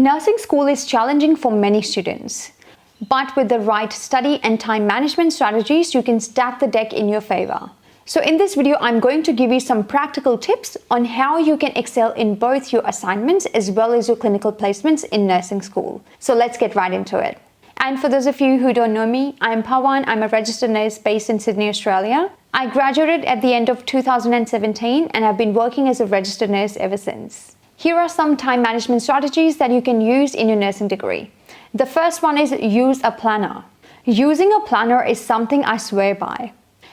Nursing school is challenging for many students, but with the right study and time management strategies, you can stack the deck in your favor. So in this video, I'm going to give you some practical tips on how you can excel in both your assignments as well as your clinical placements in nursing school. So let's get right into it. And for those of you who don't know me, I'm Pawan. I'm a registered nurse based in Sydney, Australia. I graduated at the end of 2017 and I've been working as a registered nurse ever since. Here are some time management strategies that you can use in your nursing degree. The first one is use a planner. Using a planner is something I swear by.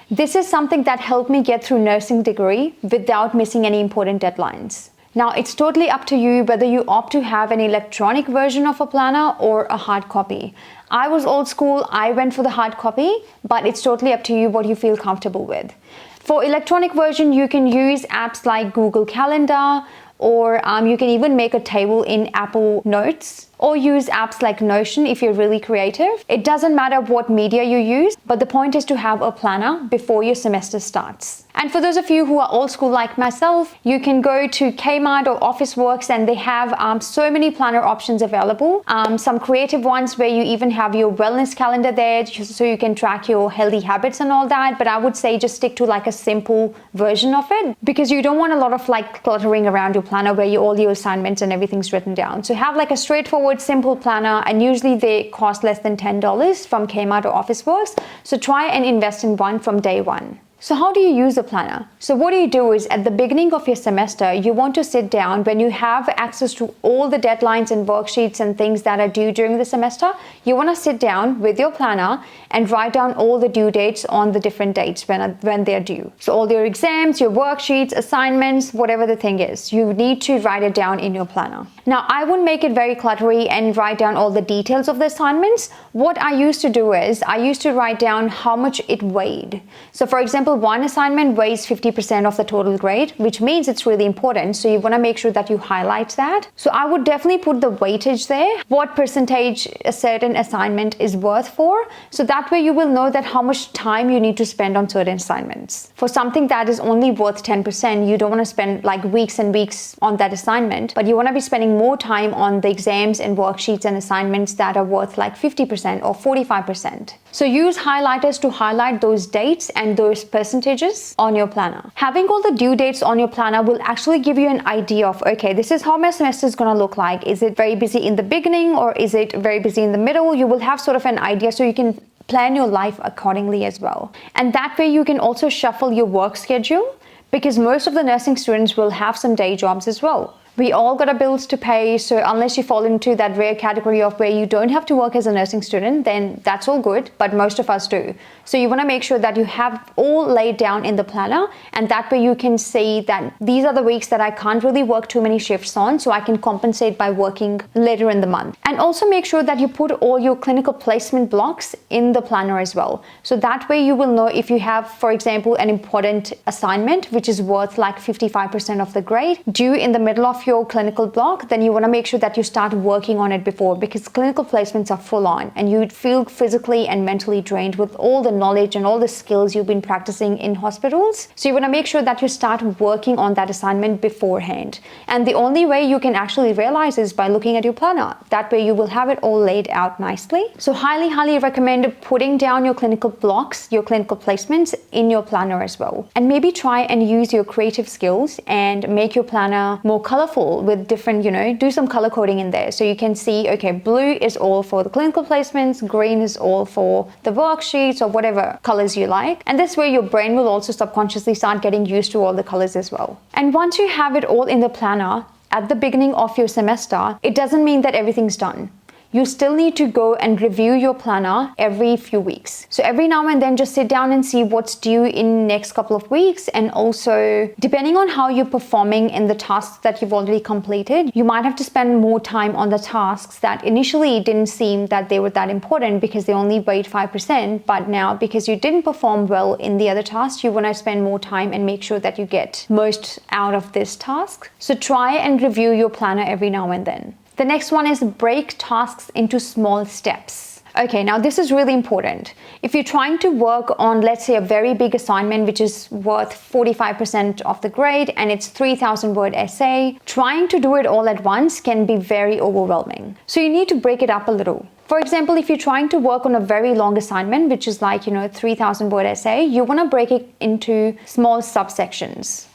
This is something that helped me get through nursing degree without missing any important deadlines. Now, it's totally up to you whether you opt to have an electronic version of a planner or a hard copy. I was old school, I went for the hard copy, but it's totally up to you what you feel comfortable with. For electronic version, you can use apps like Google Calendar, or you can even make a table in Apple Notes, or use apps like Notion if you're really creative. It doesn't matter what media you use, but the point is to have a planner before your semester starts. And for those of you who are old school like myself, you can go to Kmart or Officeworks and they have so many planner options available. Some creative ones where you even have your wellness calendar there so you can track your healthy habits and all that. But I would say just stick to like a simple version of it because you don't want a lot of like cluttering around your planner where all your assignments and everything's written down. So have like a straightforward simple planner, and usually they cost less than $10 from Kmart or Officeworks. So try and invest in one from day one. So how do you use a planner? So what you do is at the beginning of your semester, you want to sit down when you have access to all the deadlines and worksheets and things that are due during the semester. You want to sit down with your planner and write down all the due dates on the different dates when they're due. So all your exams, your worksheets, assignments, whatever the thing is, you need to write it down in your planner. Now, I wouldn't make it very cluttery and write down all the details of the assignments. What I used to do is I used to write down how much it weighed. So for example, one assignment weighs 50% of the total grade, which means it's really important. So you want to make sure that you highlight that. So I would definitely put the weightage there, what percentage a certain assignment is worth for. So that way you will know that how much time you need to spend on certain assignments. For something that is only worth 10%, you don't want to spend like weeks and weeks on that assignment, but you want to be spending more time on the exams and worksheets and assignments that are worth like 50% or 45%. So use highlighters to highlight those dates and those percentages on your planner. Having all the due dates on your planner will actually give you an idea of, okay, this is how my semester is going to look like. Is it very busy in the beginning or is it very busy in the middle? You will have sort of an idea so you can plan your life accordingly as well. And that way you can also shuffle your work schedule because most of the nursing students will have some day jobs as well. We all got our bills to pay, so unless you fall into that rare category of where you don't have to work as a nursing student, then that's all good, but most of us do. So you want to make sure that you have all laid down in the planner, and that way you can see that these are the weeks that I can't really work too many shifts on, so I can compensate by working later in the month. And also make sure that you put all your clinical placement blocks in the planner as well. So that way you will know if you have, for example, an important assignment, which is worth like 55% of the grade, due in the middle of your clinical block, then you want to make sure that you start working on it before, because clinical placements are full on and you'd feel physically and mentally drained with all the knowledge and all the skills you've been practicing in hospitals. So you want to make sure that you start working on that assignment beforehand. And the only way you can actually realize is by looking at your planner. That way you will have it all laid out nicely. So highly recommend putting down your clinical blocks, your clinical placements in your planner as well. And maybe try and use your creative skills and make your planner more colorful with different, do some color coding in there. So you can see, okay, blue is all for the clinical placements, green is all for the worksheets or whatever colors you like. And this way your brain will also subconsciously start getting used to all the colors as well. And once you have it all in the planner at the beginning of your semester, it doesn't mean that everything's done. You still need to go and review your planner every few weeks. So every now and then just sit down and see what's due in next couple of weeks. And also, depending on how you're performing in the tasks that you've already completed, you might have to spend more time on the tasks that initially didn't seem that they were that important because they only weighed 5%. But now, because you didn't perform well in the other tasks, you want to spend more time and make sure that you get most out of this task. So try and review your planner every now and then. The next one is break tasks into small steps. Okay, now this is really important. If you're trying to work on, let's say, a very big assignment which is worth 45% of the grade and it's 3,000 word essay, trying to do it all at once can be very overwhelming. So you need to break it up a little. For example, if you're trying to work on a very long assignment, which is like, 3,000 word essay, you want to break it into small subsections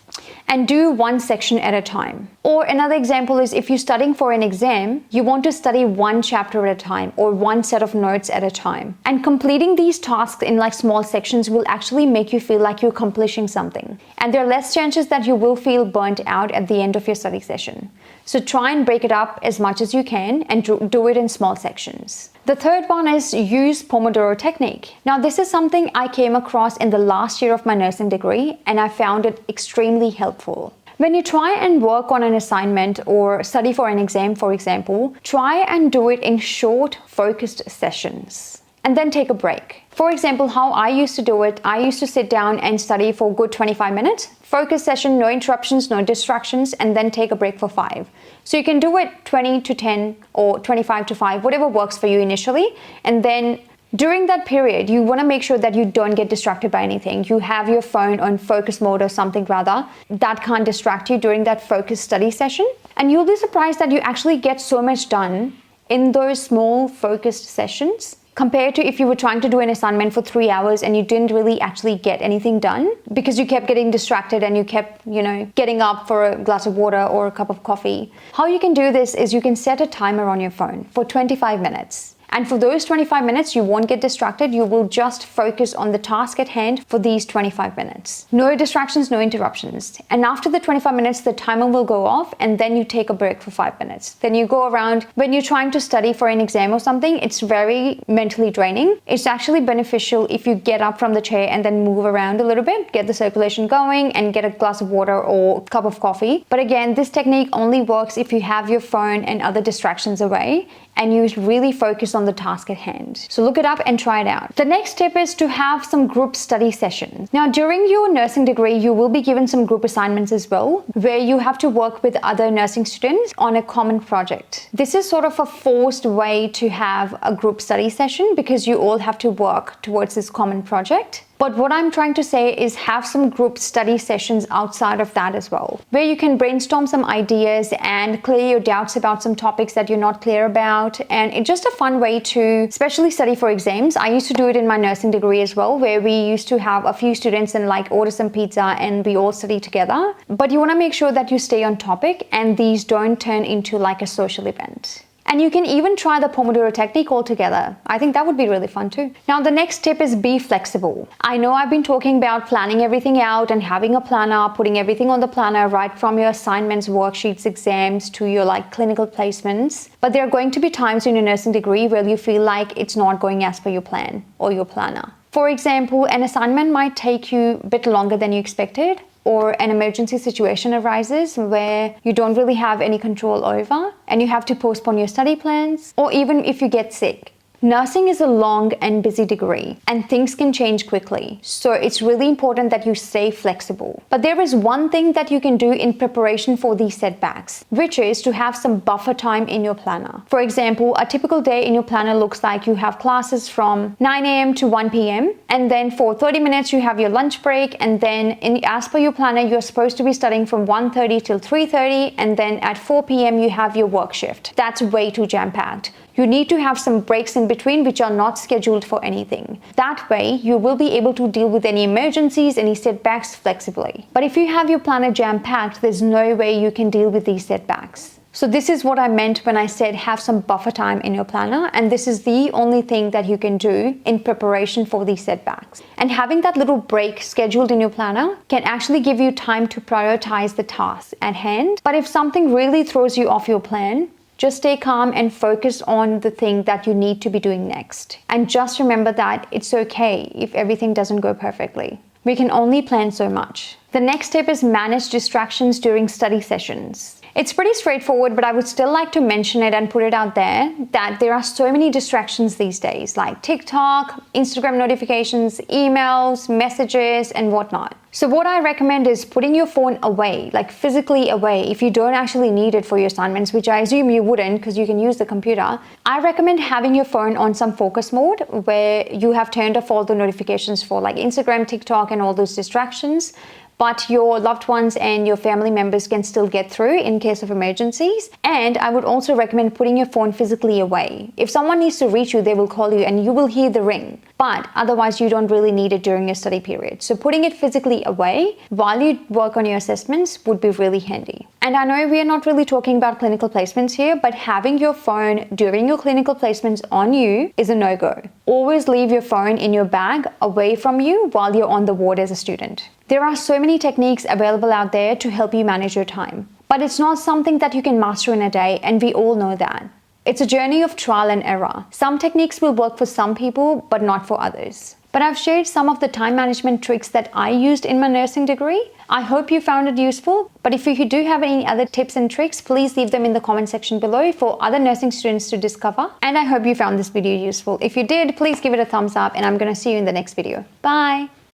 and do one section at a time. Or another example is if you're studying for an exam, you want to study one chapter at a time or one set of notes at a time. And completing these tasks in like small sections will actually make you feel like you're accomplishing something. And there are less chances that you will feel burnt out at the end of your study session. So try and break it up as much as you can and do it in small sections. The third one is use Pomodoro Technique. Now, this is something I came across in the last year of my nursing degree, and I found it extremely helpful. When you try and work on an assignment or study for an exam, for example, try and do it in short, focused sessions and then take a break. For example, how I used to do it, I used to sit down and study for a good 25 minutes, focus session, no interruptions, no distractions, and then take a break for 5. So you can do it 20 to 10 or 25 to 5, whatever works for you initially. And then during that period, you want to make sure that you don't get distracted by anything. You have your phone on focus mode or something rather that can't distract you during that focused study session. And you'll be surprised that you actually get so much done in those small focused sessions compared to if you were trying to do an assignment for 3 hours and you didn't really actually get anything done because you kept getting distracted and you kept, getting up for a glass of water or a cup of coffee. How you can do this is you can set a timer on your phone for 25 minutes. And for those 25 minutes, you won't get distracted. You will just focus on the task at hand for these 25 minutes. No distractions, no interruptions. And after the 25 minutes, the timer will go off and then you take a break for 5 minutes. Then you go around. When you're trying to study for an exam or something, it's very mentally draining. It's actually beneficial if you get up from the chair and then move around a little bit, get the circulation going and get a glass of water or a cup of coffee. But again, this technique only works if you have your phone and other distractions away and you really focus on the task at hand. So look it up and try it out. The next tip is to have some group study sessions. Now, during your nursing degree, you will be given some group assignments as well, where you have to work with other nursing students on a common project. This is sort of a forced way to have a group study session because you all have to work towards this common project. But what I'm trying to say is have some group study sessions outside of that as well, where you can brainstorm some ideas and clear your doubts about some topics that you're not clear about. And it's just a fun way to especially study for exams. I used to do it in my nursing degree as well, where we used to have a few students and like order some pizza and we all study together. But you want to make sure that you stay on topic and these don't turn into like a social event. And you can even try the Pomodoro Technique altogether. I think that would be really fun too. Now, the next tip is be flexible. I know I've been talking about planning everything out and having a planner, putting everything on the planner, right from your assignments, worksheets, exams to your like clinical placements. But there are going to be times in your nursing degree where you feel like it's not going as per your plan or your planner. For example, an assignment might take you a bit longer than you expected, or an emergency situation arises where you don't really have any control over and you have to postpone your study plans, or even if you get sick. Nursing is a long and busy degree and things can change quickly. So it's really important that you stay flexible. But there is one thing that you can do in preparation for these setbacks, which is to have some buffer time in your planner. For example, a typical day in your planner looks like you have classes from 9 a.m. to 1 p.m. and then for 30 minutes you have your lunch break, and then as per your planner you're supposed to be studying from 1:30 till 3:30, and then at 4 p.m. you have your work shift. That's way too jam-packed. You need to have some breaks in between which are not scheduled for anything. That way, you will be able to deal with any emergencies, any setbacks flexibly. But if you have your planner jam-packed, there's no way you can deal with these setbacks. So this is what I meant when I said have some buffer time in your planner, and this is the only thing that you can do in preparation for these setbacks. And having that little break scheduled in your planner can actually give you time to prioritize the tasks at hand. But if something really throws you off your plan, just stay calm and focus on the thing that you need to be doing next. And just remember that it's okay if everything doesn't go perfectly. We can only plan so much. The next step is manage distractions during study sessions. It's pretty straightforward, but I would still like to mention it and put it out there that there are so many distractions these days, like TikTok, Instagram notifications, emails, messages, and whatnot. So what I recommend is putting your phone away, like physically away, if you don't actually need it for your assignments, which I assume you wouldn't because you can use the computer. I recommend having your phone on some focus mode where you have turned off all the notifications for like Instagram, TikTok, and all those distractions, but your loved ones and your family members can still get through in case of emergencies. And I would also recommend putting your phone physically away. If someone needs to reach you, they will call you and you will hear the ring. But otherwise, you don't really need it during your study period. So putting it physically away while you work on your assessments would be really handy. And I know we are not really talking about clinical placements here, but having your phone during your clinical placements on you is a no-go. Always leave your phone in your bag away from you while you're on the ward as a student. There are so many techniques available out there to help you manage your time, but it's not something that you can master in a day, and we all know that. It's a journey of trial and error. Some techniques will work for some people, but not for others. But I've shared some of the time management tricks that I used in my nursing degree. I hope you found it useful, but if you do have any other tips and tricks, please leave them in the comment section below for other nursing students to discover. And I hope you found this video useful. If you did, please give it a thumbs up, and I'm going to see you in the next video. Bye!